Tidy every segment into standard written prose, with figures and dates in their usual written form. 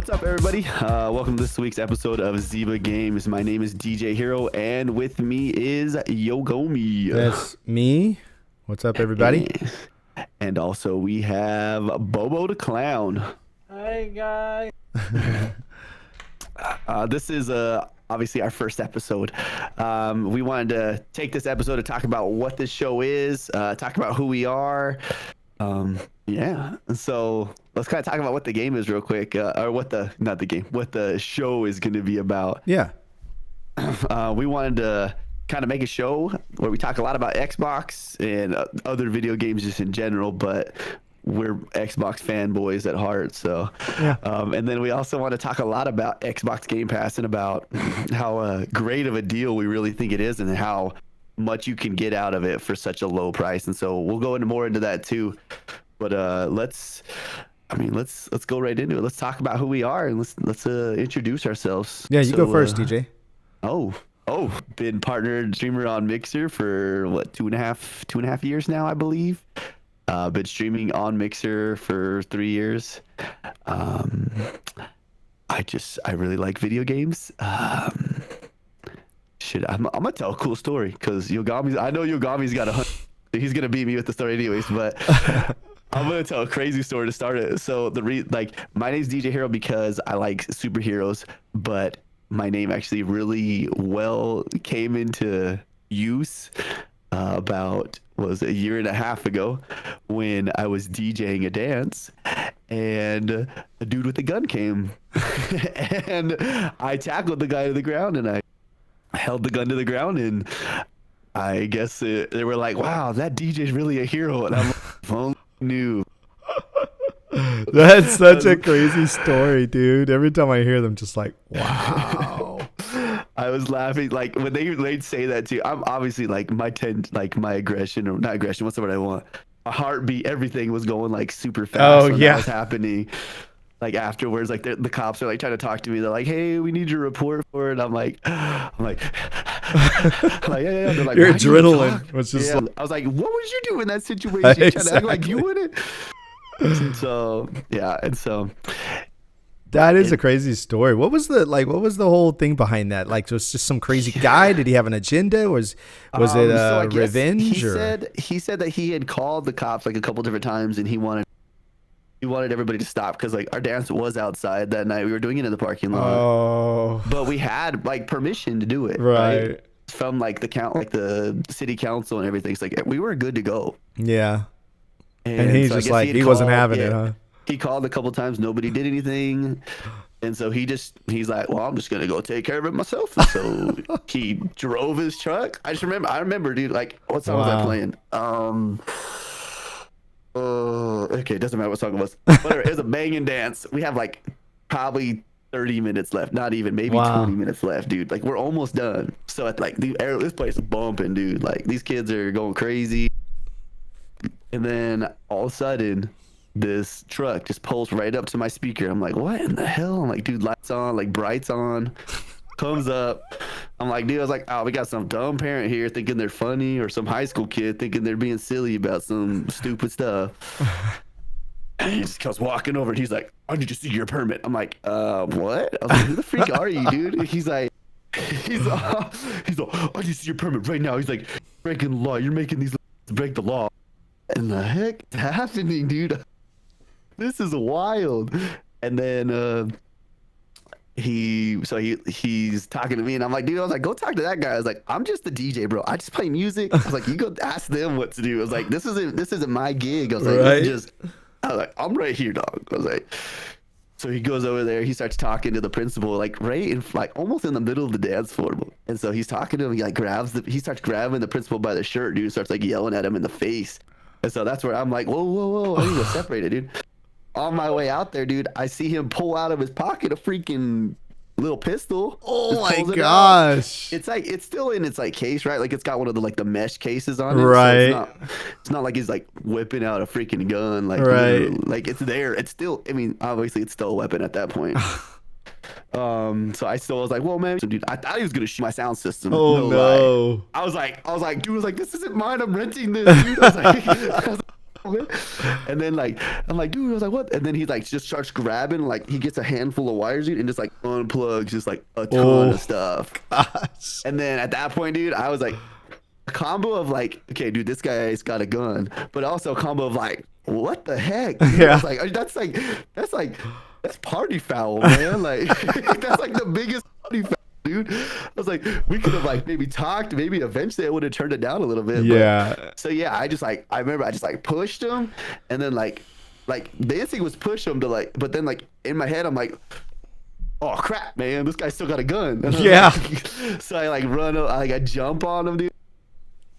What's up, everybody? Welcome to this week's episode of Zyba Games. My name is DeeJayHerro, and with me is Yogomi. That's me. What's up, everybody? And also we have BoboDaClown. Hi, guys. This is obviously our first episode. We wanted to take this episode to talk about what this show is, talk about who we are. Yeah, so let's kind of talk about what the game is real quick, or what the show is going to be about. Yeah. We wanted to kind of make a show where we talk a lot about Xbox and other video games just in general, but we're Xbox fanboys at heart. So, Yeah. And then we also want to talk a lot about Xbox Game Pass and about how great of a deal we really think it is and how much you can get out of it for such a low price. And so we'll go more into that too. But let's go right into it. Let's talk about who we are and let's introduce ourselves. Yeah, you go first, DJ. Been partnered streamer on Mixer for what, two and a half years now, I believe. Been streaming on Mixer for 3 years. I really like video games. I'm gonna tell a cool story because I know Yogomi's got he's gonna beat me with the story anyways, but I'm gonna tell a crazy story to start it. So my name's DeeJayHerro because I like superheroes, but my name actually really came into use about a year and a half ago when I was DJing a dance and a dude with a gun came and I tackled the guy to the ground and I held the gun to the ground, and I guess they were like, wow, that DJ's really a hero. And I'm like, oh, new. That's such a crazy story, dude. Every time I hear them, just like, wow. I was laughing like when they'd say that too. I'm obviously like my aggression, or not aggression, what's the word I want? A heartbeat, everything was going like super fast when that was happening. Like afterwards, like the cops are like trying to talk to me. They're like, "Hey, we need your report for it." I'm like, yeah. They're like, your adrenaline was just. Yeah. I was like, "What would you do in that situation?" Exactly. Trying to act like you wouldn't. So that is a crazy story. What was the whole thing behind that? Like, was just some crazy guy? Did he have an agenda? Was it revenge? He said that he had called the cops like a couple different times, and he wanted everybody to stop because like our dance was outside that night. We were doing it in the parking lot. Oh. But we had like permission to do it. Right. From like the city council and everything. It's like we were good to go. Yeah. And he's just like he wasn't having it, huh? He called a couple times, nobody did anything. And so he's like, well, I'm just gonna go take care of it myself. And so he drove his truck. I remember, dude, like what song was I playing? Okay, it doesn't matter what song it was. Whatever, it was a banging dance. We have like probably 30 minutes left, not even, maybe 20 minutes left, dude. Like we're almost done. So at like this place is bumping, dude. Like these kids are going crazy. And then all of a sudden, this truck just pulls right up to my speaker. I'm like, what in the hell? I'm like, dude, lights on, like brights on. Comes up. I'm like, dude, I was like, oh, we got some dumb parent here thinking they're funny, or some high school kid thinking they're being silly about some stupid stuff. And he just comes walking over and he's like, I need to see your permit. I'm like, what? I was like, who the freak are you, dude? He's like, I need to see your permit right now. He's like, breaking the law. You're making these to break the law. And the heck is happening, dude? This is wild. And then he's talking to me, and I'm like, dude, I was like, go talk to that guy. I was like, I'm just the DJ, bro. I just play music. I was like, you go ask them what to do. I was like, this isn't my gig. I was like, I was like, I'm right here, dog. I was like, so he goes over there. He starts talking to the principal, like almost in the middle of the dance floor. And so he's talking to him. He like he starts grabbing the principal by the shirt, dude. Starts like yelling at him in the face. And so that's where I'm like, whoa, I need to separate it, dude. On my way out there, dude, I see him pull out of his pocket a freaking little pistol. Oh my gosh! It's like it's still in its like case, right? Like it's got one of the mesh cases on it. Right. So it's not like he's like whipping out a freaking gun. Like like it's there. It's still. I mean, obviously, it's still a weapon at that point. So I still was like, whoa, man, dude, I thought he was gonna shoot my sound system. Oh no! I was like, dude, this isn't mine. I'm renting this, dude. I was like, And then like I'm like, dude, I was like, what? And then he like just starts grabbing, like he gets a handful of wires, dude, and just like unplugs just like a ton of stuff. Gosh. And then at that point, dude, I was like, a combo of like, okay, dude, this guy's got a gun, but also a combo of like, what the heck? Dude? Yeah. I was like, that's party foul, man. Like that's like the biggest party foul, dude. I was like, we could have like maybe talked, maybe eventually I would have turned it down a little bit. Yeah. But, so yeah, I remember I just like pushed him, and then like the instinct was push him to like, but then like in my head I'm like, oh crap, man, this guy's still got a gun. Yeah. Like, so I like I jump on him, dude.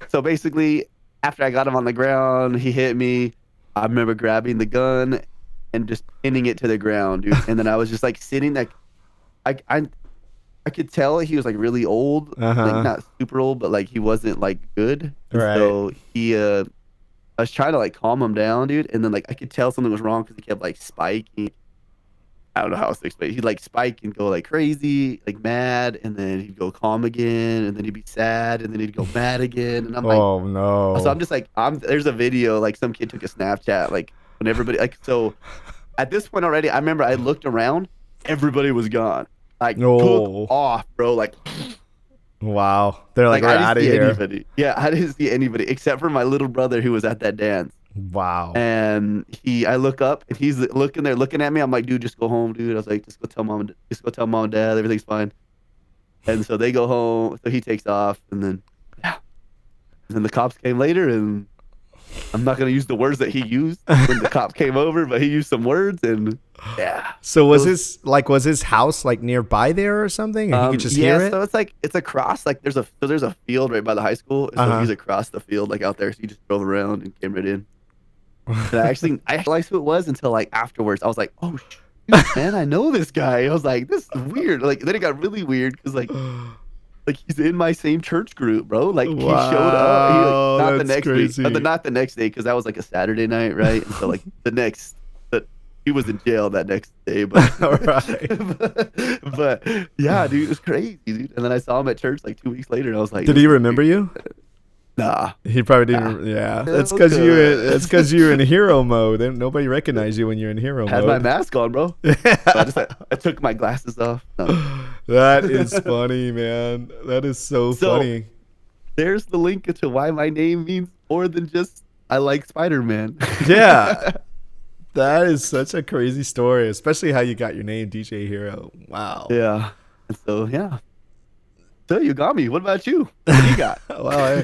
So basically, after I got him on the ground, he hit me. I remember grabbing the gun and just pinning it to the ground, dude. And then I was just like sitting like, I could tell he was like really old, like not super old, but like he wasn't like good. Right. So I was trying to like calm him down, dude. And then like I could tell something was wrong because he kept like spiking. I don't know how else to explain. He'd like spike and go like crazy, like mad, and then he'd go calm again, and then he'd be sad, and then he'd go mad again. And I'm like, oh no. So I'm just like, there's a video, like some kid took a Snapchat, like when everybody, like, so at this point already, I remember I looked around, everybody was gone. Like, took off, bro. Like, wow. They're like, we're out of here. Anybody. Yeah, I didn't see anybody except for my little brother who was at that dance. Wow. And I look up and he's looking there, looking at me. I'm like, dude, just go home, dude. I was like, just go tell mom and dad, everything's fine. And so they go home. So he takes off, and then and then the cops came later, and I'm not gonna use the words that he used when the cop came over, but he used some words, and yeah. So was his house like nearby there or something? And he could just hear it? So it's across, like there's a field right by the high school. So he's across the field, like out there. So he just drove around and came right in. And I realized who it was until like afterwards. I was like, oh shoot, man, I know this guy. I was like, this is weird. Like then it got really weird because like he's in my same church group, bro. Like he showed up. He, like, not the next crazy. week, not the next day, because that was like a Saturday night, right? And so like he was in jail that next day, but but yeah, dude, it was crazy, dude. And then I saw him at church like 2 weeks later, and I was like, did he remember you? Nah, he probably didn't. Yeah, that's because you're in hero mode. Nobody recognized you when you're in hero mode. I had my mask on, bro. So I took my glasses off. No. That is funny, man. That is so funny. There's the link to why my name means more than just I like Spider-Man. Yeah. That is such a crazy story, especially how you got your name, DeeJayHerro. Wow. Yeah. And so, yeah. So, Yogomi, what about you? What do you got? Well, I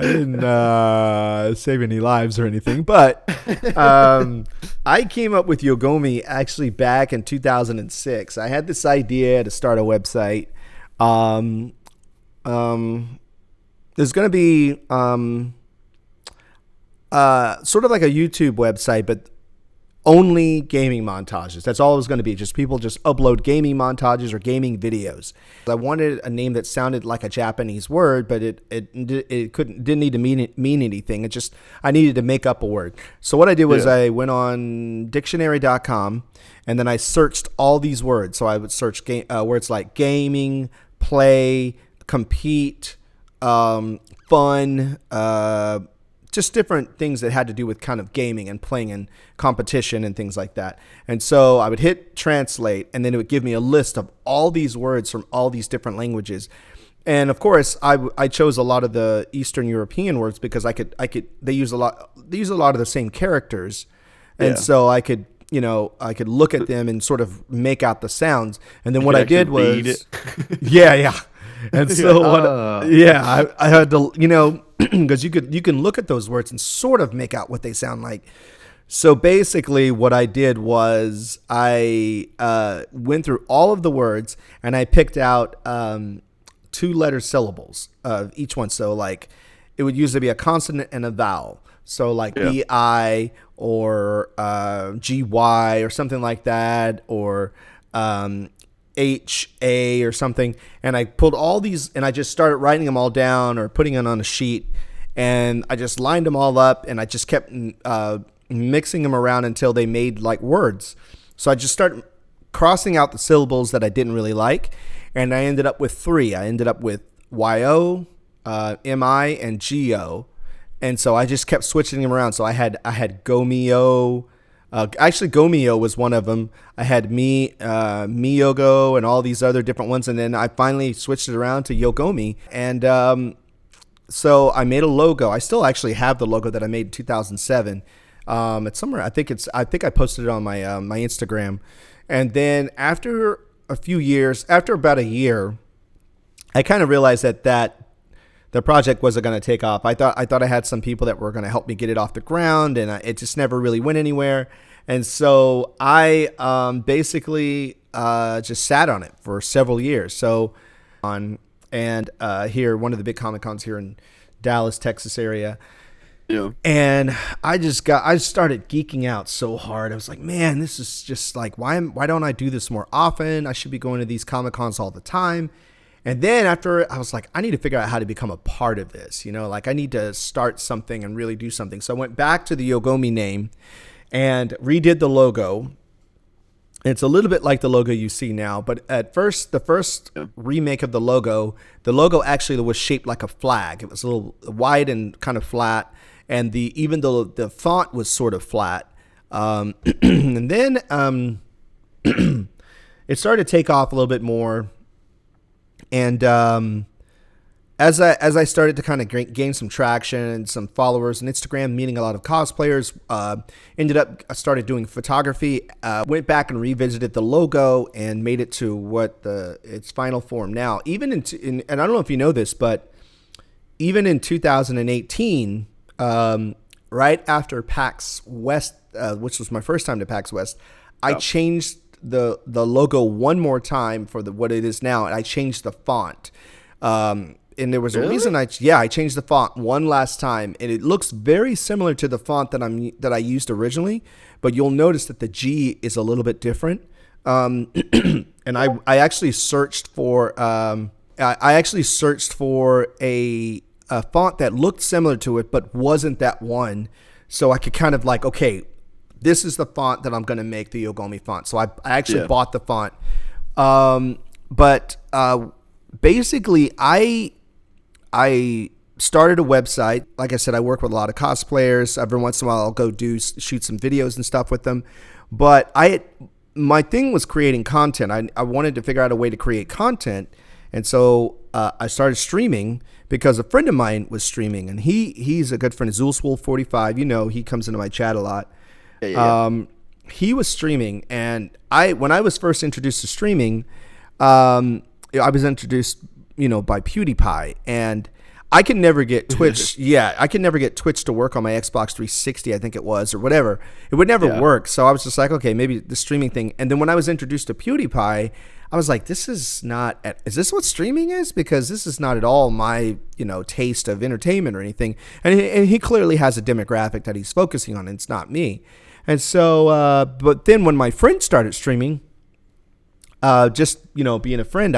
didn't save any lives or anything, but I came up with Yogomi actually back in 2006. I had this idea to start a website. There's going to be sort of like a YouTube website, but only gaming montages. That's all it was going to be. Just people just upload gaming montages or gaming videos. I wanted a name that sounded like a Japanese word, but it didn't need to mean anything. I needed to make up a word. So what I did was I went on dictionary.com and then I searched all these words. So I would search words like gaming, play, compete, fun, just different things that had to do with kind of gaming and playing and competition and things like that. And so I would hit translate, and then it would give me a list of all these words from all these different languages. And of course, I chose a lot of the Eastern European words because they use a lot of the same characters, and so I could look at them and sort of make out the sounds. And then what I did was, yeah. And so I had to, because you can look at those words and sort of make out what they sound like. So basically what I did was I went through all of the words and I picked out 2-letter syllables of each one. So like it would usually be a consonant and a vowel. So like B-I or G-Y or something like that, or H-A or something. And I pulled all these and I just started writing them all down or putting it on a sheet. And I just lined them all up and I just kept mixing them around until they made like words. So I just started crossing out the syllables that I didn't really like. And I ended up with 3. I ended up with Y-O, M-I, and G-O. And so I just kept switching them around. So I had Gomio. Actually, Gomio was one of them. I had Miyogo and all these other different ones. And then I finally switched it around to Yogomi. And so I made a logo. I still actually have the logo that I made in 2007. It's somewhere. I think I posted it on my my Instagram. And then after a few years, after about a year, I kind of realized that the project wasn't going to take off. I thought I had some people that were going to help me get it off the ground, and it just never really went anywhere. And so I basically just sat on it for several years. So here, one of the big Comic Cons here in Dallas, Texas area. Yeah. And I started geeking out so hard. I was like, man, this is just like, why don't I do this more often? I should be going to these Comic Cons all the time. And then after, I was like, I need to figure out how to become a part of this. Like I need to start something and really do something. So I went back to the Yogomi name and redid the logo. It's a little bit like the logo you see now, but at first, the first remake of the logo actually was shaped like a flag. It was a little wide and kind of flat, and even though the font was sort of flat, and then it started to take off a little bit more. And as I started to kind of gain some traction and some followers on Instagram, meeting a lot of cosplayers, I started doing photography, went back and revisited the logo and made it to its final form now. Even and I don't know if you know this, but even in 2018, right after PAX West, which was my first time to PAX West, I changed the logo one more time for what it is now, and I changed the font. And there was a reason I changed the font one last time, and it looks very similar to the font that I used originally, but you'll notice that the G is a little bit different. And I actually searched for a font that looked similar to it but wasn't that one, so I could kind of like, okay, this is the font that I'm going to make the Yogomi font. So I actually bought the font. But basically, I started a website. Like I said, I work with a lot of cosplayers. Every once in a while, I'll go shoot some videos and stuff with them. But my thing was creating content. I wanted to figure out a way to create content. And so I started streaming because a friend of mine was streaming. And he's a good friend, Zulswolf45. He comes into my chat a lot. He was streaming, and when I was first introduced to streaming, I was introduced, by PewDiePie, and I could never get Twitch. I could never get Twitch to work on my Xbox 360, I think it was, or whatever. It would never work. So I was just like, okay, maybe the streaming thing. And then when I was introduced to PewDiePie, I was like, is this what streaming is? Because this is not at all my, taste of entertainment or anything. And he clearly has a demographic that he's focusing on, and it's not me. And so, but then when my friend started streaming, just, being a friend,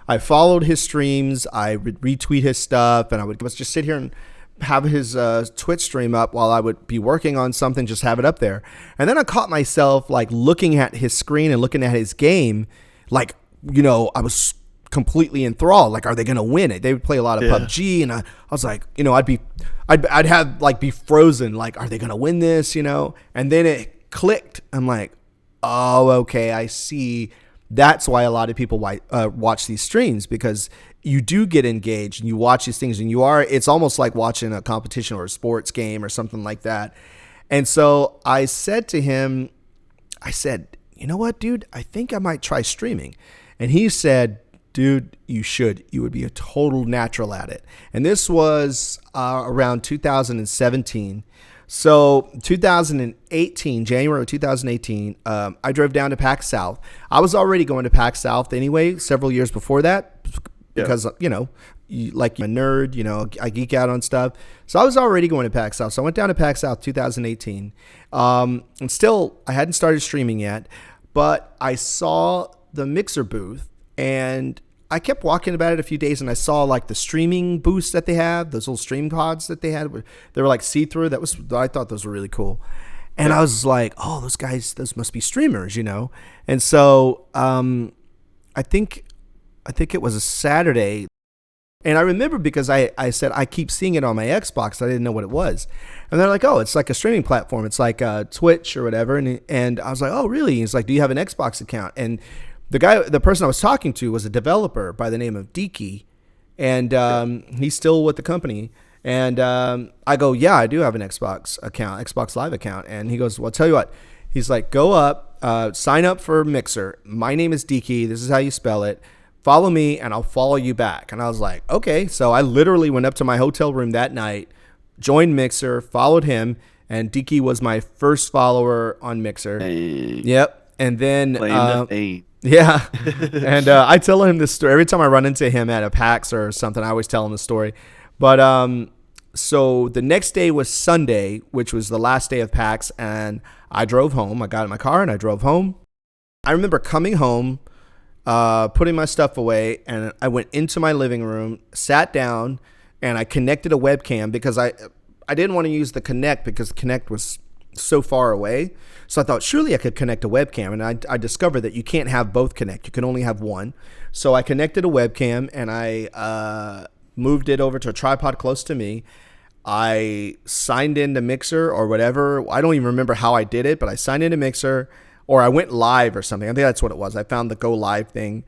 I followed his streams, I would retweet his stuff, and I would just sit here and have his Twitch stream up while I would be working on something, just have it up there. And then I caught myself like looking at his screen and looking at his game, like, I was completely enthralled. Like, are they going to win it? They would play a lot of PUBG, and I was like, I'd have like be frozen. Like, are they going to win this? And then it clicked. I'm like, oh, okay, I see. That's why a lot of people watch these streams, because you do get engaged and you watch these things, and it's almost like watching a competition or a sports game or something like that. And so I said to him, you know what, dude, I think I might try streaming. And he said, dude, you should. You would be a total natural at it. And this was around 2017. So 2018, January of 2018, I drove down to PAX South. I was already going to PAX South anyway, several years before that, because, like I'm a nerd, I geek out on stuff. So I was already going to PAX South. So I went down to PAX South 2018. And still, I hadn't started streaming yet, but I saw the Mixer booth, and I kept walking about it a few days, and I saw like the streaming booths that they have, those little stream pods that they had. They were like see-through. I thought those were really cool. And I was like, oh, those must be streamers, And so I think it was a Saturday. And I remember because I said, I keep seeing it on my Xbox. I didn't know what it was. And they're like, oh, it's like a streaming platform. It's like Twitch or whatever. And I was like, oh, really? He's like, do you have an Xbox account? And the person I was talking to was a developer by the name of DeeJayHerro. And he's still with the company. And I go, yeah, I do have an Xbox account, Xbox Live account. And he goes, well, I'll tell you what. He's like, go up, sign up for Mixer. My name is DeeJayHerro. This is how you spell it. Follow me and I'll follow you back. And I was like, okay. So I literally went up to my hotel room that night, joined Mixer, followed him, and DeeJayHerro was my first follower on Mixer. Hey. Yep. And then, yeah. And I tell him this story every time I run into him at a PAX or something. I always tell him the story. But so the next day was Sunday, which was the last day of PAX, and I drove home. I got in my car and I drove home. I remember coming home, putting my stuff away, and I went into my living room, sat down, and I connected a webcam because I didn't want to use the Kinect because Kinect was so far away. So I thought surely I could connect a webcam, and I discovered that you can't have both Kinect. You can only have one. So I connected a webcam, and I moved it over to a tripod close to me. I signed into Mixer or whatever. I don't even remember how I did it, but I signed into Mixer. Or I went live or something. I think that's what it was. I found the go live thing.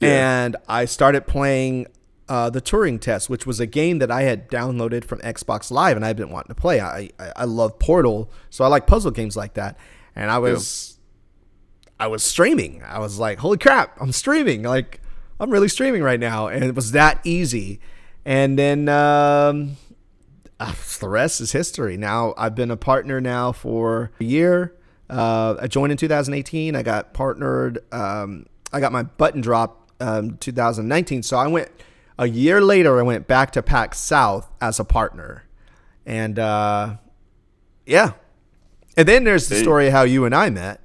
Yeah. And I started playing the Turing Test, which was a game that I had downloaded from Xbox Live and I've been wanting to play. I love Portal, so I like puzzle games like that. And I was streaming. I was like, holy crap, I'm streaming. Like, I'm really streaming right now. And it was that easy. And then the rest is history. Now, I've been a partner now for a year. I joined in 2018. I got partnered. I got my button drop 2019. So I went a year later. I went back to PAX South as a partner, and yeah. And then there's the story of how you and I met,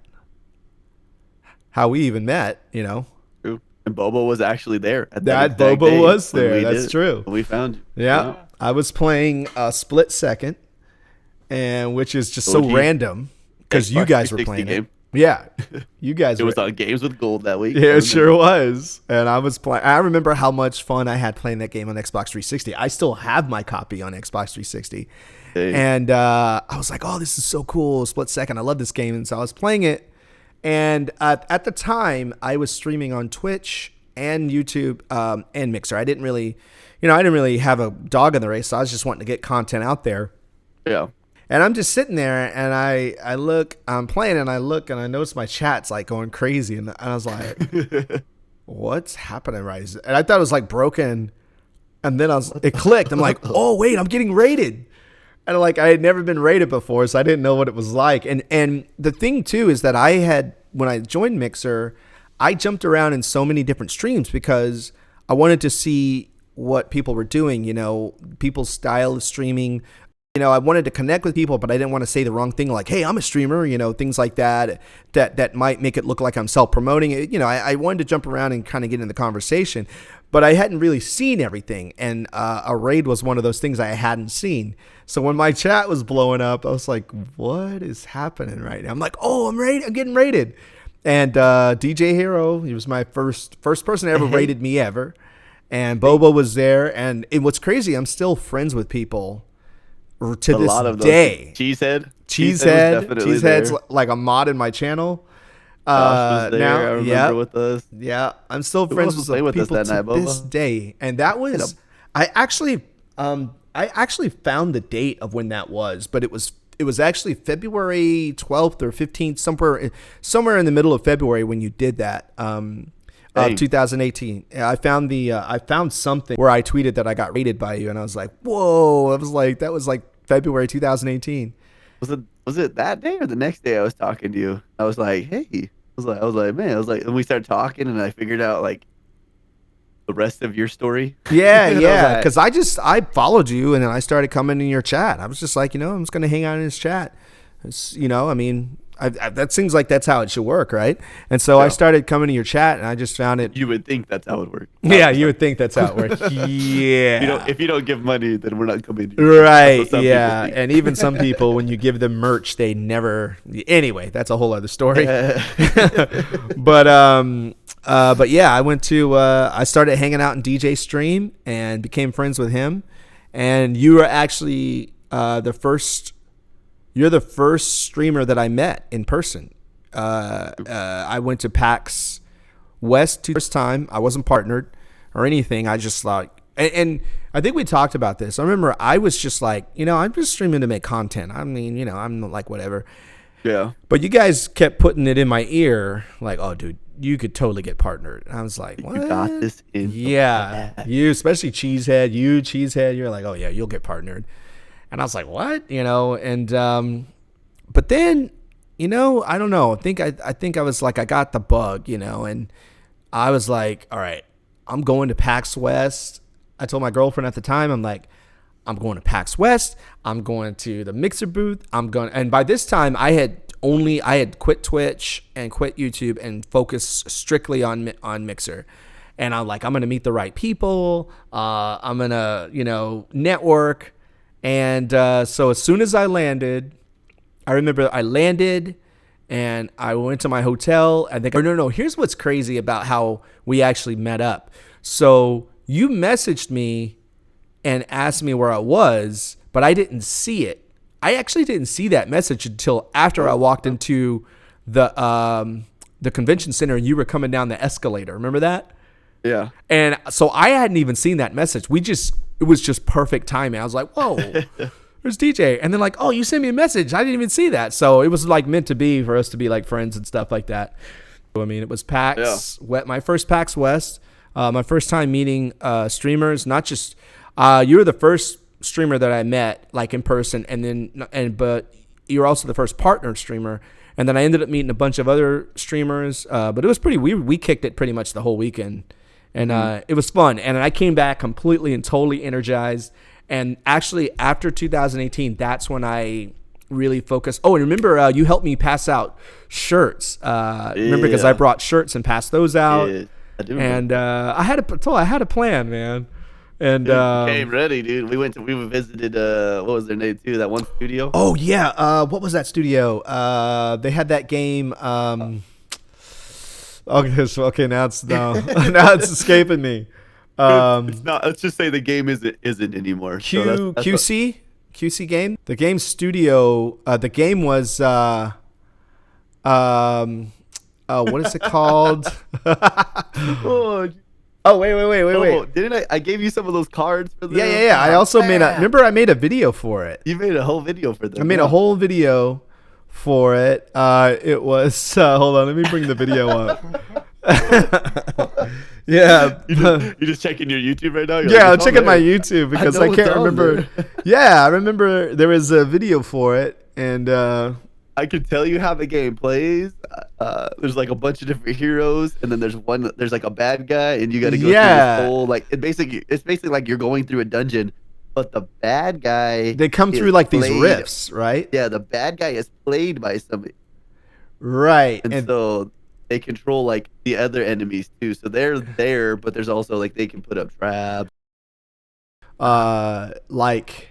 how we even met. You know, and Bobo was actually there. That Bobo was there. That's true. We found you. Yeah, I was playing Split Second, and which is just so random. Because you guys were playing it. Yeah. You guys It was on Games with Gold that week. Yeah, it sure was. And I was playing. I remember how much fun I had playing that game on Xbox 360. I still have my copy on Xbox 360. Hey. And I was like, oh, this is so cool. Split Second. I love this game. And so I was playing it. And at the time, I was streaming on Twitch and YouTube and Mixer. I didn't really have a dog in the race. So I was just wanting to get content out there. Yeah. And I'm just sitting there, and I'm playing, and I look, and I notice my chat's like going crazy, and I was like, "What's happening right?" And I thought it was like broken, and then it clicked. I'm like, "Oh wait, I'm getting rated," and like I had never been rated before, so I didn't know what it was like. And the thing too is that when I joined Mixer, I jumped around in so many different streams because I wanted to see what people were doing. You know, people's style of streaming. You know, I wanted to connect with people, but I didn't want to say the wrong thing like, hey, I'm a streamer, you know, things like that might make it look like I'm self-promoting it. You know, I wanted to jump around and kind of get in the conversation, but I hadn't really seen everything. And a raid was one of those things I hadn't seen. So when my chat was blowing up, I was like, what is happening right now? I'm like, oh, I'm getting rated. And DeeJayHerro, he was my first person that ever rated me ever. And Bobo was there. And what's crazy, I'm still friends with people to this day. Cheesehead's like a mod in my channel. Josh was there, now, I remember with us. Yeah, I'm still friends with some people to this day. And that was, I actually found the date of when that was, but it was actually February 12th or 15th, somewhere in the middle of February when you did that. 2018. I found something where I tweeted that I got rated by you, and I was like, whoa! I was like, that was like February 2018. Was it that day or the next day I was talking to you? I was like, hey, I was like, man, and we started talking, and I figured out like the rest of your story. Yeah, because I followed you, and then I started coming in your chat. I was just like, I'm just gonna hang out in his chat. I mean. That seems like that's how it should work, right? And so I started coming to your chat, and I just found it. You would think that's how it works. Yeah, you would think that's how it works. Yeah. If you don't give money, then we're not coming. Right. Yeah. And even some people, when you give them merch, they never. Anyway, that's a whole other story. But But yeah, I started hanging out in DJ Stream and became friends with him. And you were actually you're the first streamer that I met in person. I went to PAX West the first time. I wasn't partnered or anything. I just and I think we talked about this. I remember I was just like, I'm just streaming to make content. I mean, I'm like, whatever. Yeah. But you guys kept putting it in my ear, like, oh, dude, you could totally get partnered. And I was like, what? You got this in. Yeah. You, especially Cheesehead, you're like, oh, yeah, you'll get partnered. And I was like, what? And, but then, I don't know. I think I was like, I got the bug, and I was like, all right, I'm going to PAX West. I told my girlfriend at the time, I'm like, I'm going to PAX West. I'm going to the Mixer booth. And by this time I had quit Twitch and quit YouTube and focused strictly on Mixer. And I'm like, I'm going to meet the right people. I'm going to, network. And so as soon as I landed, I remember I landed and I went to my hotel. I think, no, here's what's crazy about how we actually met up. So you messaged me and asked me where I was, but I didn't see it. I actually didn't see that message until after I walked into the convention center and you were coming down the escalator. Remember that? Yeah. And so I hadn't even seen that message. It was just perfect timing. I was like, whoa, there's DJ. And then like, oh, you sent me a message. I didn't even see that. So it was like meant to be for us to be like friends and stuff like that. I mean, it was PAX, my first PAX West, my first time meeting streamers, not just, you were the first streamer that I met like in person but you're also the first partner streamer. And then I ended up meeting a bunch of other streamers. But it was pretty weird. We kicked it pretty much the whole weekend and it was fun. And I came back completely and totally energized. And actually after 2018, that's when I really focused. Oh, and remember you helped me pass out shirts. Remember because I brought shirts and passed those out. Yeah, I do. And I had a plan, man. And came ready, dude. We visited what was their name too? That one studio. Oh yeah, what was that studio? They had that game. Okay, now it's escaping me. It's not. Let's just say the game isn't anymore. QC game. The game studio. The game was. What is it called? Oh, wait. Didn't I gave you some of those cards for the Yeah. I also made I made a video for it. You made a whole video for them. I made a whole video for it. It was hold on, let me bring the video up. Yeah. You're just checking your YouTube right now? I'm checking my YouTube because I can't remember. Yeah, I remember there was a video for it and I can tell you how the game plays. There's like a bunch of different heroes, and then there's like a bad guy, and you got to go through this whole like it's basically like you're going through a dungeon, but the bad guy they come through like these rifts, right? Yeah, the bad guy is played by somebody, right? And so they control like the other enemies too. So they're there, but there's also like they can put up traps. Like.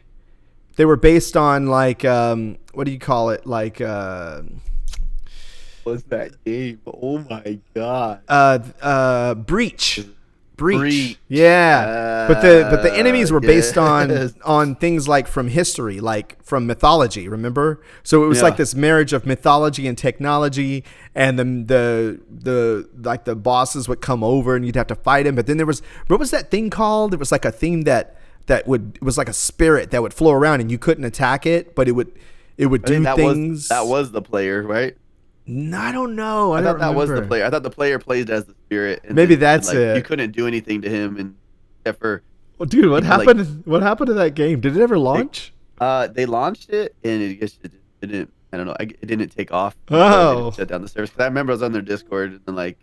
They were based on like what do you call it? Like what's that game? Oh my god. Breach. Yeah. But the enemies were based on things like from history, like from mythology, remember? So it was like this marriage of mythology and technology, and then the bosses would come over and you'd have to fight him. But then what was that thing called? It was like a thing it was like a spirit that would flow around and you couldn't attack it, but it would do things. That was the player, right? I don't know. I thought that was the player. I thought the player played as the spirit. And maybe that's it. You couldn't do anything to him, and except for. Well, dude, what happened? What happened to that game? Did it ever launch? They launched it, and it didn't. I don't know. It didn't take off. Oh. Shut down the service. Because I remember I was on their Discord, and like,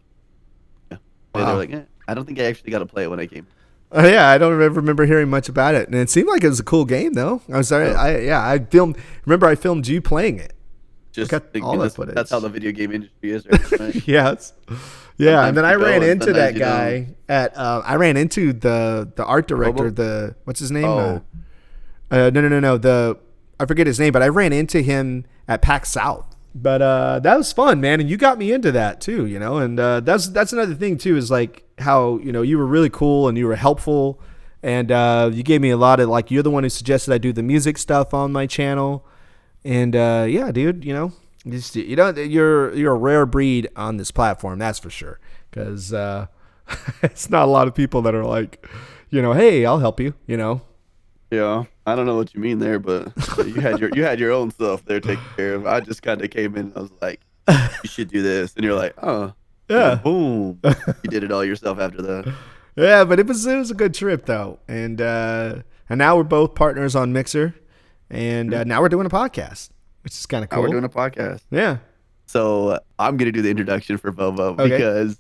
they were like, I don't think I actually got to play it when I came. Yeah, I don't remember hearing much about it, and it seemed like it was a cool game, though. I was sorry, I filmed. Remember, I filmed you playing it. That's how the video game industry is, right? Yes, yeah. And then I ran into that guy at. I ran into the art director. What's his name? Oh. No. I forget his name, but I ran into him at PAX South. But that was fun, man, and you got me into that too, and that's another thing too, is like how you were really cool and you were helpful, and you gave me a lot of, like, you're the one who suggested I do the music stuff on my channel, and yeah, dude, you're a rare breed on this platform, that's for sure, because it's not a lot of people that are like, hey, I'll help you, Yeah, I don't know what you mean there, but you had your own stuff there taken care of. I just kind of came in and I was like, you should do this, and you're like, oh, Yeah. boom, you did it all yourself after that. Yeah, but it was a good trip though, and now we're both partners on Mixer, and now we're doing a podcast, which is kind of cool. Now we're doing a podcast. Yeah. So I'm gonna do the introduction for Bobo because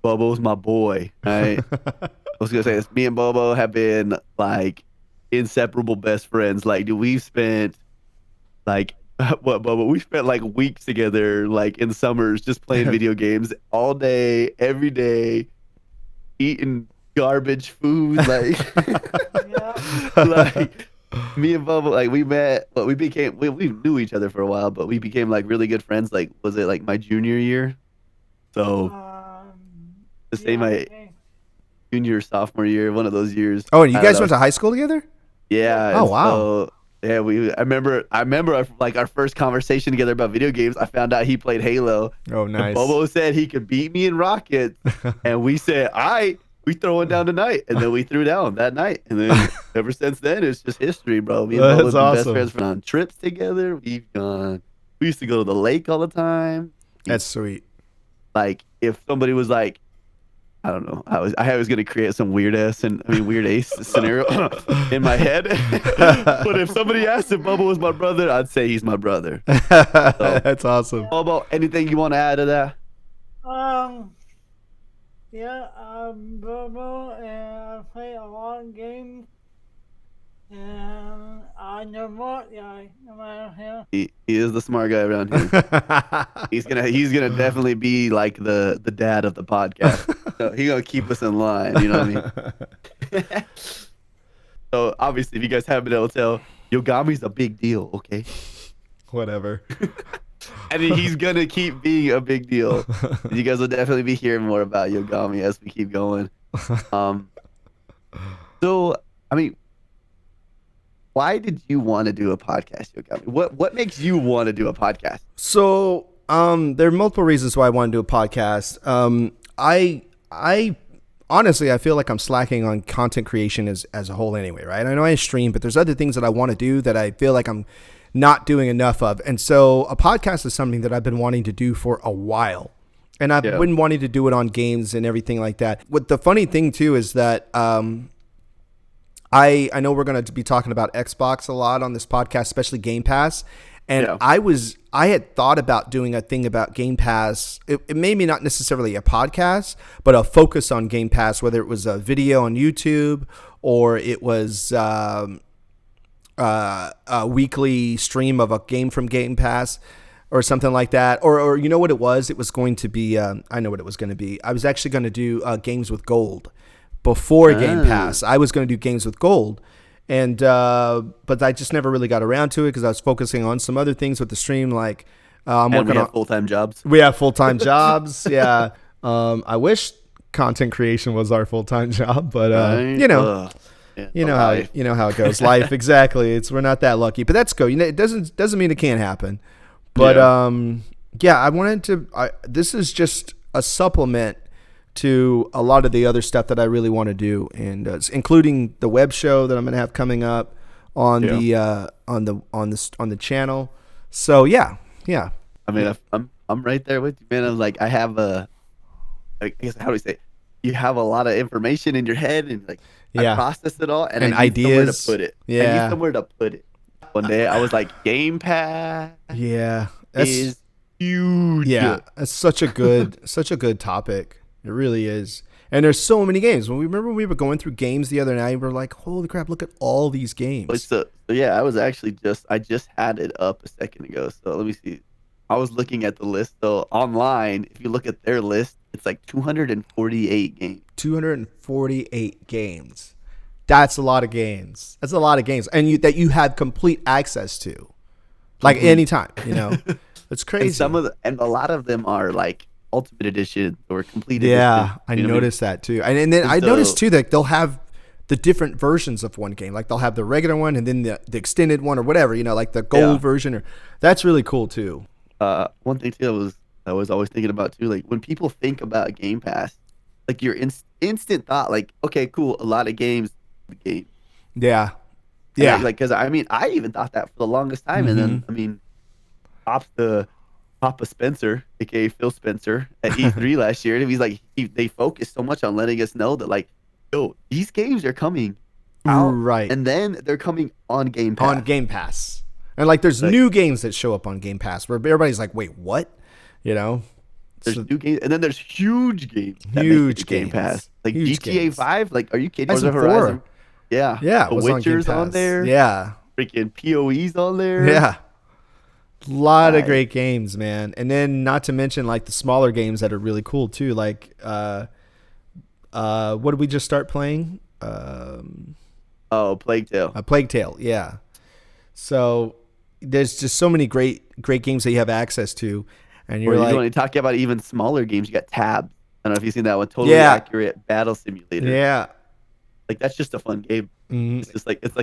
Bobo's my boy. Right? I was gonna say this. Me and Bobo have been like inseparable best friends. Like, dude, we've spent like what, Bobo? We spent like weeks together, like in summers, just playing video games all day, every day, eating garbage food. Like, like me and Bobo, like we met, but we knew each other for a while, but we became like really good friends. Like, was it like my junior year? So the same my junior or sophomore year, one of those years. Oh, and you guys went to high school together? Yeah. Oh, wow. So, yeah, I remember our first conversation together about video games. I found out he played Halo. Oh, nice. And Bobo said he could beat me in Rocket, and we said, all right, we throwing down tonight, and then we threw down that night, and then ever since then it's just history, bro. Me and Bobo have been best friends on trips together. We used to go to the lake all the time. That's sweet. Like, if somebody was like, I don't know, I was gonna create some weird ace scenario in my head. But if somebody asked if Bobo was my brother, I'd say he's my brother. So, that's awesome. Bobo, anything you want to add to that? Yeah, Bobo, and I play a lot of games, and I'm the smart guy around here. He is the smart guy around here. he's gonna definitely be like the dad of the podcast. So he's gonna keep us in line. You know what I mean? So obviously, if you guys haven't been able to tell, Yogomi's a big deal. Okay. Whatever. And he's gonna keep being a big deal. You guys will definitely be hearing more about Yogomi as we keep going. So I mean, why did you want to do a podcast, Yogomi? What makes you want to do a podcast? So there are multiple reasons why I want to do a podcast. I honestly, I feel like I'm slacking on content creation as a whole anyway, right? I know I stream, but there's other things that I want to do that I feel like I'm not doing enough of. And so a podcast is something that I've been wanting to do for a while. And I've been wanting to do it on games and everything like that. What the funny thing too is that I know we're going to be talking about Xbox a lot on this podcast, especially Game Pass. And I had thought about doing a thing about Game Pass. It maybe not necessarily a podcast, but a focus on Game Pass, whether it was a video on YouTube or it was a weekly stream of a game from Game Pass or something like that. Or you know what it was? It was going to be, I know what it was going to be. I was actually going to do games with gold before Game Pass. I was going to do games with gold. And but I just never really got around to it because I was focusing on some other things with the stream, like I'm working on full-time jobs. We have full-time jobs. Yeah. I wish content creation was our full-time job, but you know how it goes. Life, exactly. We're not that lucky, but that's good. It doesn't mean it can't happen. But I wanted to. This is just a supplement to a lot of the other stuff that I really want to do, and including the web show that I'm going to have coming up on the channel. So yeah. I mean, I'm right there with you, man. I'm like, I guess, how do we say it? You have a lot of information in your head, and like I process it all, and I need ideas. Somewhere to put it. Yeah, I need somewhere to put it. One day I was like, Game Pass. Yeah, is huge. Yeah, it's such a good topic. It really is. And there's so many games. When we were going through games the other night, we're like, holy crap, look at all these games. So yeah, I was actually I just had it up a second ago. So let me see. I was looking at the list. So online, if you look at their list, it's like 248 games. 248 games. That's a lot of games. And that you have complete access to. Like anytime, It's crazy. And a lot of them are like Ultimate Edition or Complete Yeah, Edition. I noticed that too. And then I noticed too that they'll have the different versions of one game. Like they'll have the regular one and then the extended one or whatever, like the gold version. That's really cool too. One thing too I was always thinking about too, like when people think about Game Pass, like your instant thought, like, okay, cool, a lot of games, Yeah. And Yeah. because I even thought that for the longest time, and then Papa Spencer, aka Phil Spencer, at E3 last year, and he's like, they focused so much on letting us know that like, yo, these games are coming out, right, and then they're coming on Game Pass. On Game Pass, and like there's new games that show up on Game Pass where everybody's like, wait, what? There's new games, and then there's huge games. Huge Game Pass, like huge GTA games. 5. Like, are you kidding? Horizon 4. Yeah, Yeah, The was Witcher's on, on there. Yeah, Freaking PoE's on there. yeah. A lot of great games, man. And then not to mention like the smaller games that are really cool too. Like, what did we just start playing? Plague Tale. Plague Tale, yeah. So there's just so many great games that you have access to, and you're like, when you talk about even smaller games, you got Tab. I don't know if you've seen that one. Totally accurate battle simulator. yeah. Like that's just a fun game. It's just like it's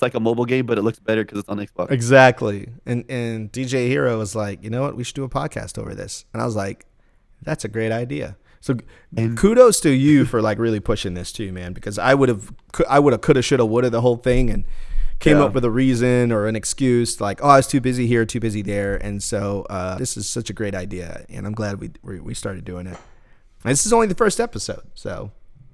like a mobile game, but it looks better because it's on Xbox. Exactly. And DeeJayHerro was like, you know what, we should do a podcast over this. And I was like, that's a great idea. So kudos to you for like really pushing this too, man, because I would have, coulda, shoulda, woulda the whole thing and came up with a reason or an excuse like, oh, I was too busy here, too busy there. And so this is such a great idea, and I'm glad we started doing it. And this is only the first episode, so.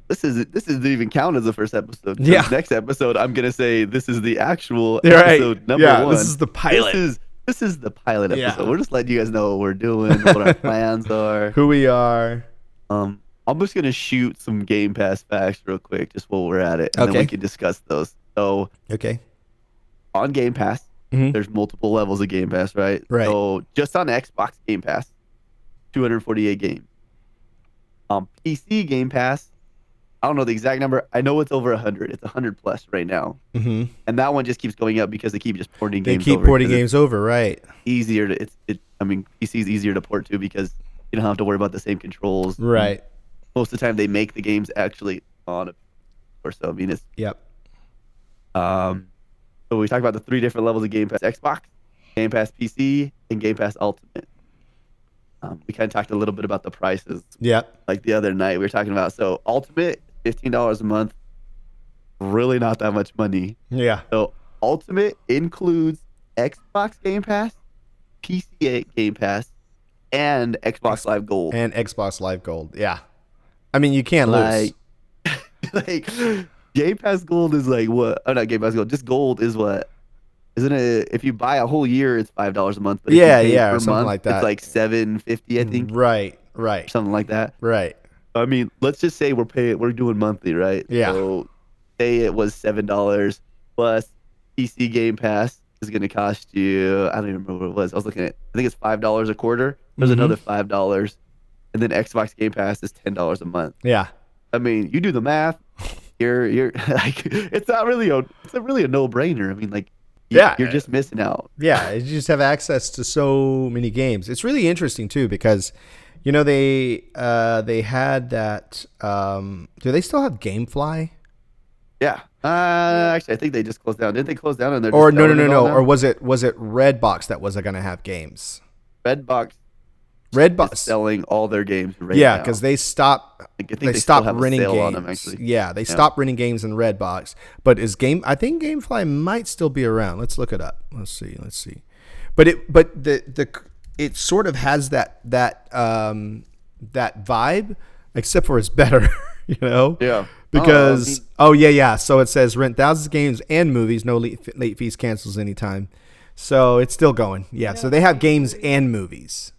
This doesn't even count as the first episode. Yeah. Next episode, I'm gonna say this is the actual episode number one. This is the pilot. This is the pilot episode. Yeah. We're just letting you guys know what we're doing, what our plans are, who we are. I'm just gonna shoot some Game Pass facts real quick, just while we're at it, and then we can discuss those. So, on Game Pass, there's multiple levels of Game Pass, right? Right. So just on Xbox Game Pass, 248 games. On PC Game Pass, I don't know the exact number. I know it's over 100. It's 100 plus right now. And that one just keeps going up because they keep just porting games over. They keep porting games over, right? Easier to PC is easier to port to because you don't have to worry about the same controls. Right. Most of the time they make the games actually on a or so. I mean it's so we talked about the 3 different levels of Game Pass: Xbox, Game Pass PC, and Game Pass Ultimate. We kind of talked a little bit about the prices. Like the other night we were talking about. So Ultimate, $15 a month. Really not that much money. Yeah. So Ultimate includes Xbox Game Pass, PC Game Pass, and Xbox Live Gold. Yeah. I mean, you can't lose. Like Game Pass Gold is like what? Oh, not Game Pass Gold. Just Gold is what? Isn't it? If you buy a whole year, it's $5 a month. But if you pay per something month, like that. It's like $7.50, I think. Right. Something like that. Right. I mean, let's just say we're doing monthly, right? Yeah. So say it was $7 plus PC Game Pass is going to cost you. I don't even remember what it was. I was looking at. I think it's $5 a quarter. There's another $5, and then Xbox Game Pass is $10 a month. Yeah. I mean, you do the math. You're like, it's a really a no-brainer. I mean, like. You're just missing out. Yeah, you just have access to so many games. It's really interesting too because, they had that. Do they still have GameFly? Yeah. Actually, I think they just closed down. Didn't they close down? And they're or no. Or was it Redbox that was going to have games? Redbox is selling all their games right now. Yeah, because they stopped. They stopped renting games. On them, actually. Yeah, they stopped renting games in Redbox. But I think GameFly might still be around. Let's look it up. Let's see. But it sort of has that vibe, except for it's better. Yeah. Because So it says rent thousands of games and movies, no late fees, cancels anytime. So it's still going. Yeah. So they have games and movies.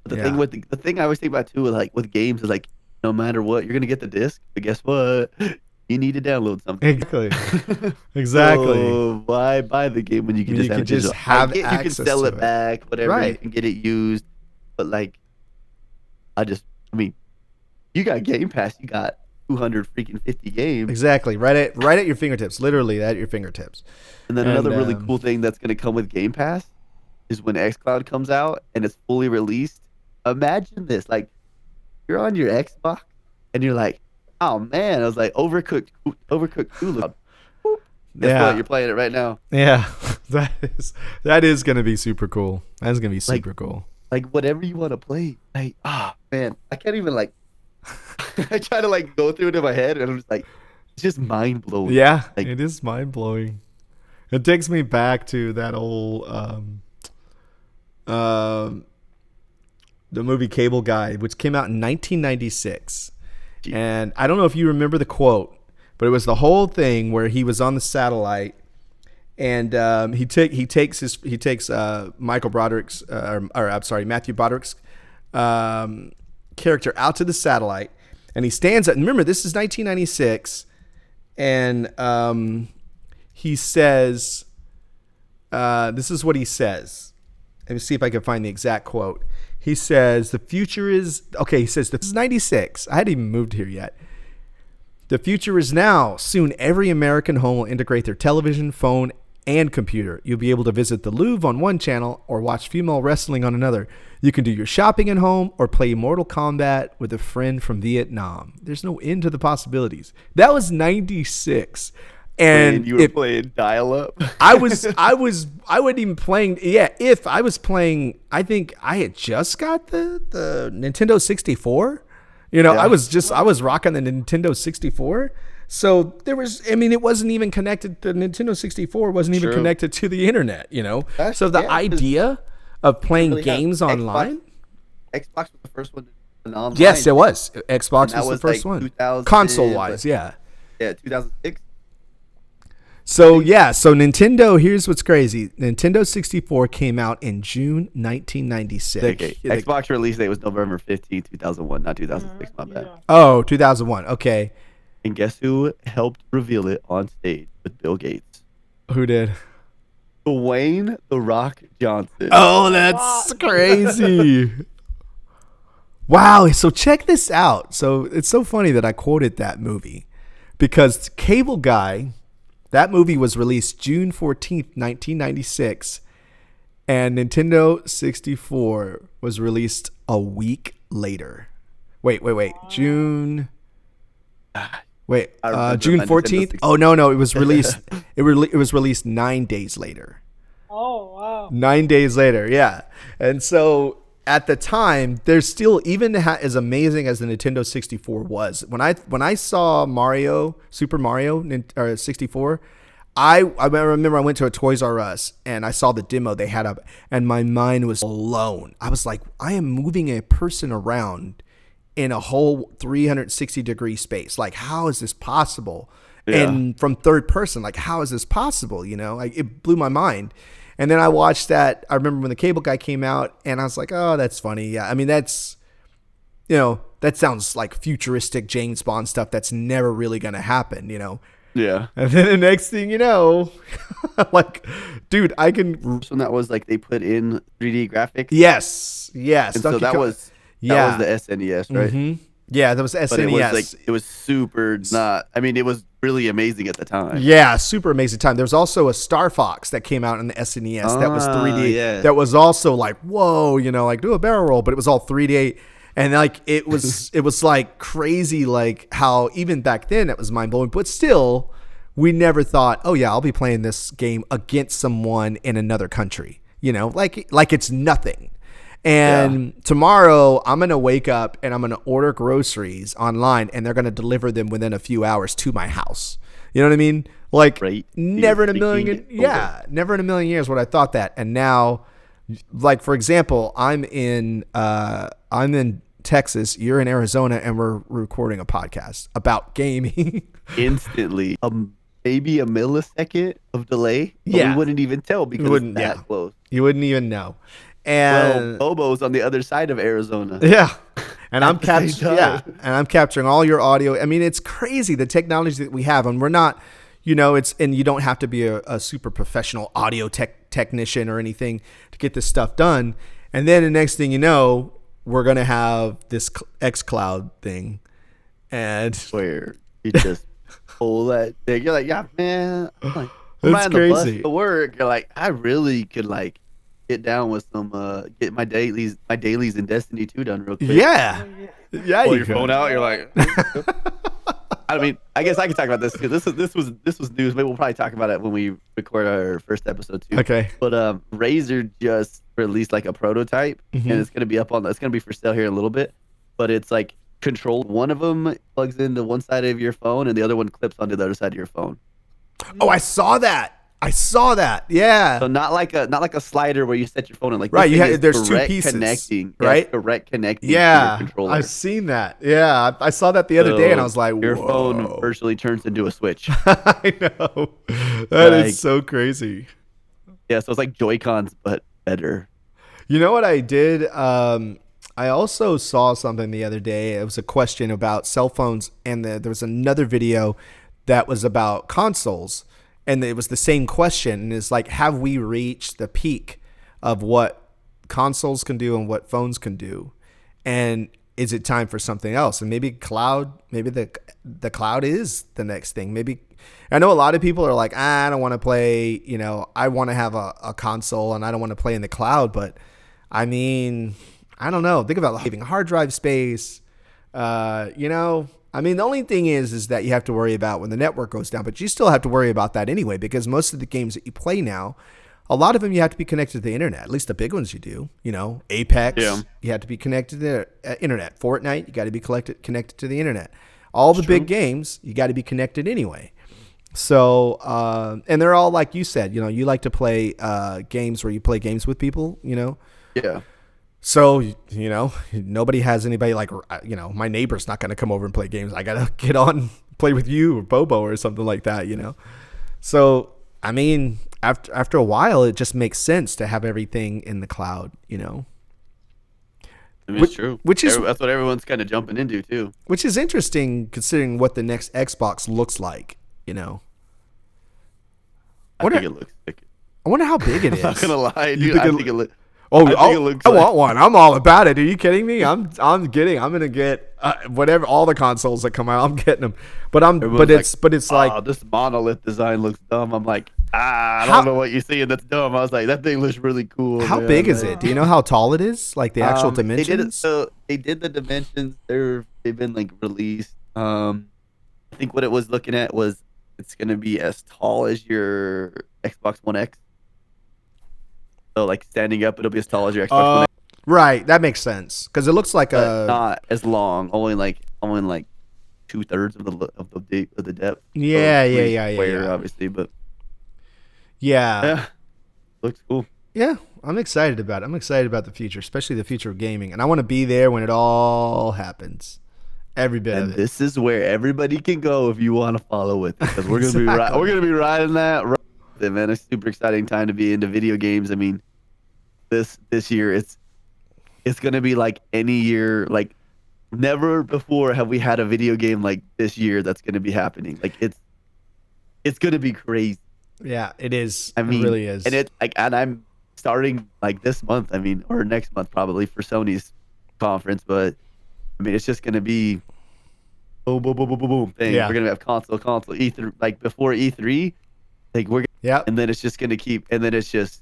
The thing I always think about too with games is like no matter what you're gonna get the disc, but guess what? You need to download something. Exactly. So why buy the game when you can just have access? You can sell it back, whatever. Right. You can get it used, but you got Game Pass. You got 250 games. Exactly. Right at your fingertips. Literally at your fingertips. And then another really cool thing that's gonna come with Game Pass is when xCloud comes out and it's fully released. Imagine this, like you're on your Xbox and you're like, oh man, I was like overcooked Hulu. Guess what? You're playing it right now. Yeah, that is gonna be super cool. That's gonna be super cool. Like whatever you want to play. Like, man, I can't even like. I try to like go through it in my head, and I'm just like, it's just mind blowing. Yeah, like, it is mind blowing. It takes me back to that old the movie Cable Guy, which came out in 1996. And I don't know if you remember the quote, but it was the whole thing where he was on the satellite, and he takes Michael Broderick's Matthew Broderick's character out to the satellite, and he stands up. And remember, this is 1996, and he says, "This is what he says." Let me see if I can find the exact quote. He says, "The future is okay." He says, "This is 96. I hadn't even moved here yet. The future is now. Soon, every American home will integrate their television, phone, and computer. You'll be able to visit the Louvre on one channel or watch female wrestling on another. You can do your shopping at home or play Mortal Kombat with a friend from Vietnam. There's no end to the possibilities." That was 96. And you were playing dial-up. I wasn't even playing. Yeah, if I was playing, I think I had just got the Nintendo 64. I was rocking the Nintendo 64. So it wasn't even connected. The Nintendo 64 wasn't even connected to the internet. So the idea of playing games online. Xbox was the first one online. Yes, it was. Xbox was the first one. Console-wise, yeah. Yeah, 2006. So Nintendo, here's what's crazy. Nintendo 64 came out in June 1996. Okay. Xbox release date was November 15, 2001, not 2006, my bad. Oh, 2001. Okay. And guess who helped reveal it on stage with Bill Gates? Who did? Dwayne "The Rock" Johnson. Oh, that's crazy. Wow. So check this out. So it's so funny that I quoted that movie because Cable Guy, that movie was released June 14th, 1996, and Nintendo 64 was released a week later. Wait. June 14th? Oh, no, it was released. It was released 9 days later. Oh, wow. 9 days later, yeah. And so at the time, there's still, even as amazing as the Nintendo 64 was, when I saw Super Mario 64, I remember I went to a Toys R Us and I saw the demo they had up, and my mind was blown. I was like, I am moving a person around in a whole 360-degree space. Like, how is this possible? Yeah. And from third person, like, how is this possible? Like, it blew my mind. And then I watched that. I remember when the Cable Guy came out, and I was like, oh, that's funny. Yeah, I mean, that's, that sounds like futuristic James Bond stuff that's never really going to happen, Yeah. And then the next thing you know, like, dude, I can. So that was like they put in 3D graphics? Yes. And so that was the SNES, right? Mm-hmm. Yeah, that was SNES. But it was super not. I mean, it was really amazing at the time. Yeah, super amazing time. There was also a Star Fox that came out in the SNES that was 3D. Yeah. That was also like, whoa, like do a barrel roll, but it was all 3D. And like it was like crazy, like how even back then it was mind blowing. But still, we never thought, oh yeah, I'll be playing this game against someone in another country. Like it's nothing. And tomorrow I'm going to wake up and I'm going to order groceries online, and they're going to deliver them within a few hours to my house. You know what I mean? Like never in a million years would I thought that. And now, like, for example, I'm in Texas, you're in Arizona, and we're recording a podcast about gaming. Instantly. Maybe a millisecond of delay. Yeah. We wouldn't even tell because it's that close. You wouldn't even know. And Bobo's on the other side of Arizona. Yeah. And I'm capturing all your audio. I mean, it's crazy the technology that we have, and we're not, and you don't have to be a super professional audio technician or anything to get this stuff done. And then the next thing you know, we're going to have this xCloud thing. And where you just pull that thing. You're like, yeah, man. I'm like, that's crazy. The bus to work. You're like, I really could like get down with some get my dailies in Destiny 2 done real quick. Yeah. Yeah, Pull you your could. phone out, you're like I mean, I guess I can talk about this because this was news. Maybe we'll probably talk about it when we record our first episode too. Okay. But Razer just released like a prototype, and it's gonna be it's gonna be for sale here in a little bit. But it's like control. One of them plugs into one side of your phone, and the other one clips onto the other side of your phone. Oh, I saw that. Yeah. So not like a slider where you set your phone in. Like Right, this thing is there's two direct pieces, connecting, right? Direct connecting to Yeah, your controller. I've seen that. Yeah, I saw that the other day, and I was like, your whoa. phone virtually turns into a Switch. I know. That Like- is so crazy. Yeah, so it's like Joy-Cons but better. You know what I did? I also saw something the other day. It was a question about cell phones, and there was another video that was about consoles, and it was the same question. And it's like, have we reached the peak of what consoles can do and what phones can do? And is it time for something else? And maybe the cloud is the next thing. Maybe I know a lot of people are like, I don't want to play, I want to have a console and I don't want to play in the cloud. But I mean, I don't know. Think about having hard drive space. The only thing is that you have to worry about when the network goes down, but you still have to worry about that anyway, because most of the games that you play now, a lot of them you have to be connected to the internet. At least the big ones you do. Apex, you have to be connected to the internet. Fortnite, you got to be connected to the internet. All the big games, you got to be connected anyway. So, and they're all like you said. You like to play games where you play games with people. Yeah. So, nobody has anybody like, my neighbor's not going to come over and play games. I got to get on, play with you or Bobo or something like that, So, I mean, after a while, it just makes sense to have everything in the cloud, I mean, it's true. That's what everyone's kind of jumping into too. Which is interesting considering what the next Xbox looks like, I think it looks sick. I wonder how big it is. I'm not gonna lie, dude. I think it looks. I want one. I'm all about it. Are you kidding me? I'm gonna get whatever, all the consoles that come out. I'm getting them. But it's like this monolith design looks dumb. I'm like, I don't know what you're seeing that's dumb. I was like, that thing looks really cool. How big is it? Do you know how tall it is? Like the actual dimensions? They did the dimensions. They've been like released. I think what it was looking at was it's gonna be as tall as your Xbox One X. So like standing up, it'll be as tall as your Xbox One X. Right, that makes sense because it looks like not as long. Only like 2/3 of the depth. Yeah. Obviously, but yeah, looks cool. Yeah, I'm excited about it. I'm excited about the future, especially the future of gaming, and I want to be there when it all happens. Every bit of it. This is where everybody can go if you want to follow it, because we're gonna be riding that. Man, it's a super exciting time to be into video games. I mean, this year it's gonna be like any year. Like never before have we had a video game like this year that's gonna be happening. Like it's gonna be crazy. Yeah, it is. I mean, it really is. And I'm starting like this month. I mean, or next month probably for Sony's conference. But I mean, it's just gonna be boom thing. Yeah. We're gonna have console E3 like before E3. Like and then it's just gonna keep, and then it's just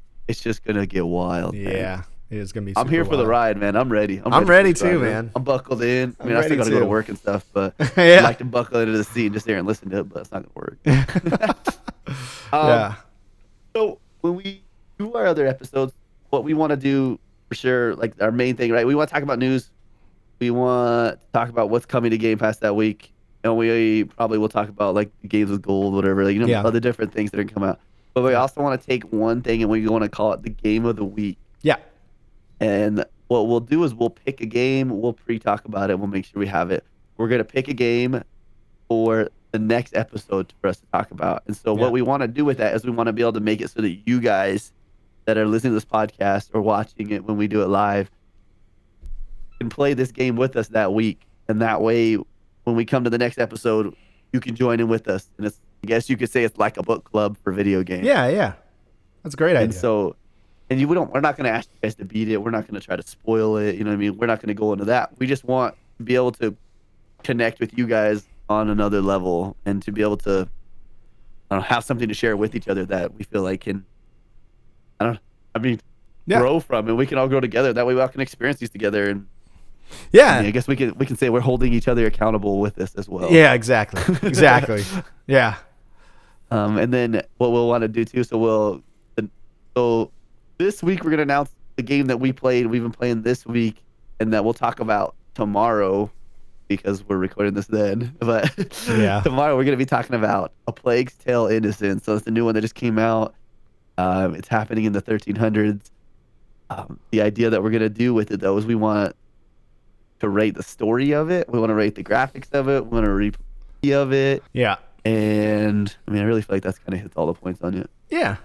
gonna get wild. Yeah, man. it is gonna be. I'm here for the ride, man. I'm ready. I'm ready too, man. I'm buckled in. I mean, I still gotta go to work and stuff, but yeah. I like to buckle into the seat and just there and listen to it, but it's not gonna work. Yeah. So when we do our other episodes, what we want to do for sure, like our main thing, right? We want to talk about news. We want to talk about what's coming to Game Pass that week. And we probably will talk about like games with gold, whatever, like, other different things that are come out. But we also want to take one thing and we want to call it the game of the week. Yeah. And what we'll do is we'll pick a game. We'll pre-talk about it. We'll make sure we have it. We're going to pick a game for the next episode for us to talk about. And so what we want to do with that is we want to be able to make it so that you guys that are listening to this podcast or watching it when we do it live can play this game with us that week. And that way, when we come to the next episode, you can join in with us. And I guess you could say it's like a book club for video games. Yeah. That's a great idea. And so, we're not going to ask you guys to beat it. We're not going to try to spoil it. You know what I mean? We're not going to go into that. We just want to be able to connect with you guys on another level and to be able to have something to share with each other that we feel like can, grow from, and we can all grow together. That way we all can experience these together. And Yeah. I guess we can say we're holding each other accountable with this as well. Yeah, exactly. Exactly. Yeah. And then what we'll want to do too, so this week we're gonna announce the game that we've been playing this week, and that we'll talk about tomorrow because we're recording this then. But Yeah. tomorrow we're gonna be talking about A Plague's Tale: Innocence. So it's the new one that just came out. It's happening in the 1300s. The idea that we're gonna do with it though is we want to rate the story of it. We want to rate the graphics of it. We want to replay of it. Yeah. And I mean, I really feel like that's kind of hits all the points on it. Yeah.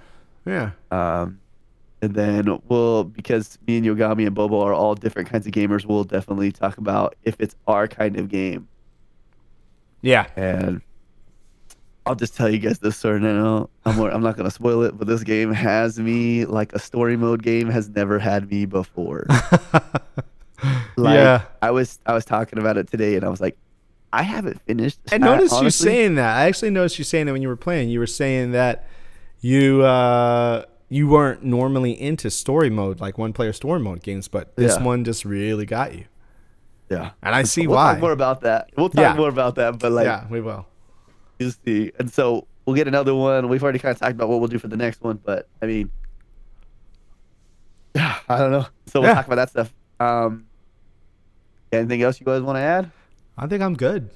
Yeah. And then because me and Yogomi and Bobo are all different kinds of gamers, we'll definitely talk about if it's our kind of game. Yeah. And I'll just tell you guys this story now. I'm not going to spoil it, but this game has me like a story mode game has never had me before. Yeah. I was talking about it today, and I was like, I haven't finished. I noticed you saying that. I actually noticed you saying that when you were playing. You were saying that you weren't normally into story mode, like one-player story mode games, but this one just really got you. Yeah. And I see we'll why. Talk more about that. We'll talk more about that, but like, yeah, we will. You see, and so we'll get another one. We've already kind of talked about what we'll do for the next one, but I mean, I don't know. So we'll talk about that stuff. Anything else you guys want to add? I think I'm good.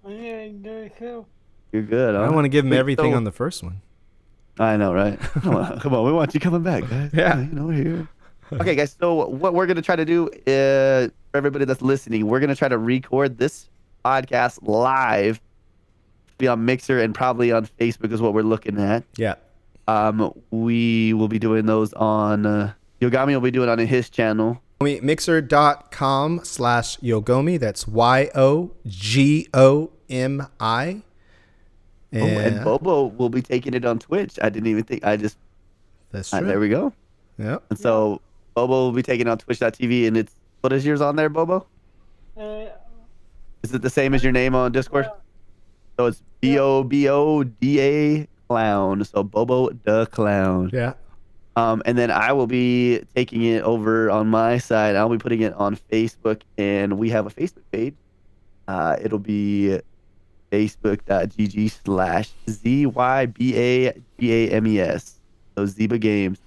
Yeah, good too. You're good. Huh? I don't want to give him everything on the first one. I know, right? Come on, we want you coming back, guys. Yeah, we're here. Okay, guys. So what we're gonna try to do is, for everybody that's listening, we're gonna try to record this podcast live, be on Mixer and probably on Facebook is what we're looking at. Yeah. We will be doing those on Yogomi will be doing it on his channel. Mixer.com/Yogomi. That's YOGOMI. And Bobo will be taking it on Twitch. I didn't even think. That's true. There we go. Yeah. And so Bobo will be taking it on Twitch.tv. And what is yours on there, Bobo? Is it the same as your name on Discord? So it's BoboDaClown. So BoboDaClown. Yeah. And then I will be taking it over on my side. I'll be putting it on Facebook, and we have a Facebook page. It'll be facebook.gg/ZYBAGAMES. So Zyba Games.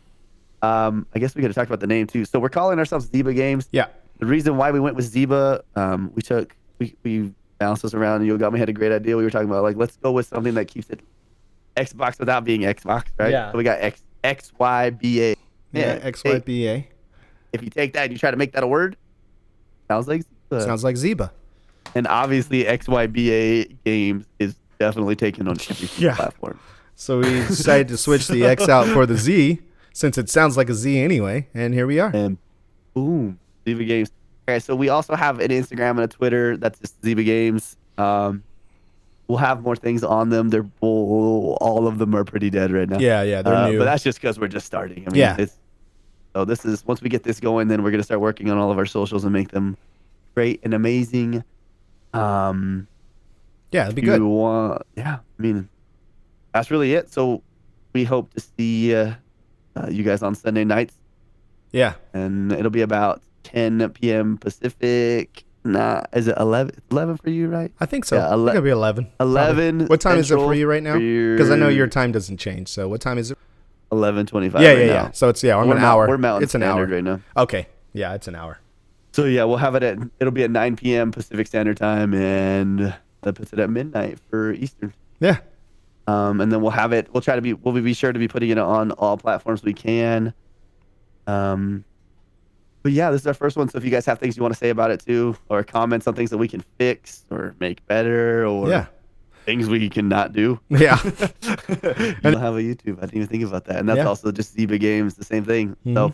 I guess we could have talked about the name too. So we're calling ourselves Zyba Games. Yeah. The reason why we went with Zyba, we bounced this around, and Yogomi had a great idea. We were talking about like, let's go with something that keeps it Xbox without being Xbox, right? Yeah. So we got XYBA. Yeah, XYBA. If you take that and you try to make that a word, sounds like Zyba. Sounds like Zyba. And obviously XYBA Games is definitely taken on every platform. So we decided to switch the X out for the Z, since it sounds like a Z anyway, and here we are. And boom, Zyba Games. Okay, so we also have an Instagram and a Twitter. That's just Zyba Games. We'll have more things on them. All of them are pretty dead right now. Yeah, they're new. But that's just because we're just starting. I mean, so this is, once we get this going, then we're going to start working on all of our socials and make them great and amazing. Yeah, it'd be good. I mean, that's really it. So we hope to see you guys on Sunday nights. Yeah. And it'll be about 10 p.m. Pacific. Is it 11? 11 for you, right? I think so. Yeah, I think it'll be 11. 11. What time is it for you right now? Because I know your time doesn't change. So what time is it? 11:25. Yeah. So it's I'm an hour. We're Mountain It's an hour Standard right now. Okay. Yeah, it's an hour. So yeah, we'll have it'll be at 9 p.m. Pacific Standard Time, and that puts it at midnight for Eastern. Yeah. And then we'll be sure to be putting it on all platforms we can. But yeah, this is our first one. So if you guys have things you want to say about it too, or comments on things that we can fix or make better, or things we cannot do. Yeah. We'll have a YouTube. I didn't even think about that. And that's also just Zyba Games, the same thing. Mm-hmm. So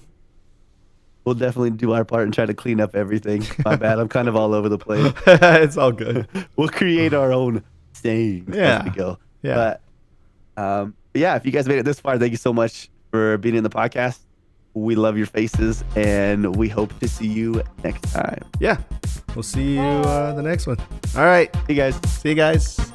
we'll definitely do our part and try to clean up everything. My bad. I'm kind of all over the place. It's all good. We'll create our own sayings as we go. Yeah. But yeah, if you guys made it this far, thank you so much for being in the podcast. We love your faces, and we hope to see you next time. Yeah. We'll see you the next one. All right. See you guys. See you guys.